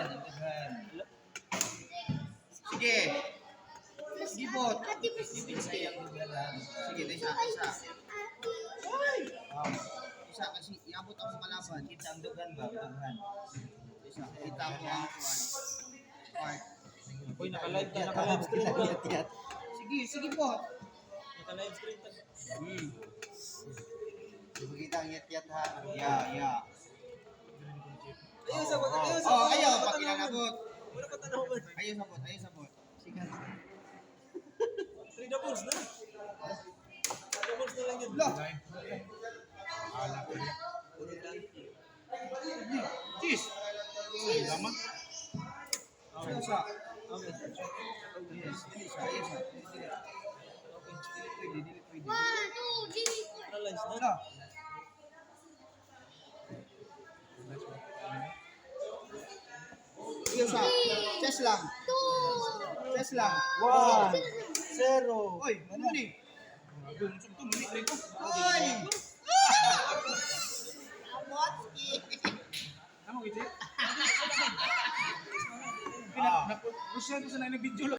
daghan. Sige. Sige, bot. Sige, sayang daghan. Sige, isa. Isa kasi iabot ako sa kalaban. Kita ang daghan ba? Daghan. Isa. Kita mo ang part. Uy, naka-live ka, naka-live screen ka. Sige po. Naka-live screen ka. Kita ang yat-yat ha. Yeah. Ayaw sabot, ayaw sabot. Oh, ayaw. Pag inanabot. Wala pa tanawan. Ayaw sabot. Sige. 3 doubles na. Doubles na lang yun. Lo. Ala ko niya. Cheese. Lama. Isa. Okay. Yes. Isa. Dili pwede. 1, 2, 3, 4. Analyze na. Lo. Isa. Chess lang. 2. Chess lang. 0. Oy, ano ni? Oy! Amotski! Ano gito? Rusya ko sa na video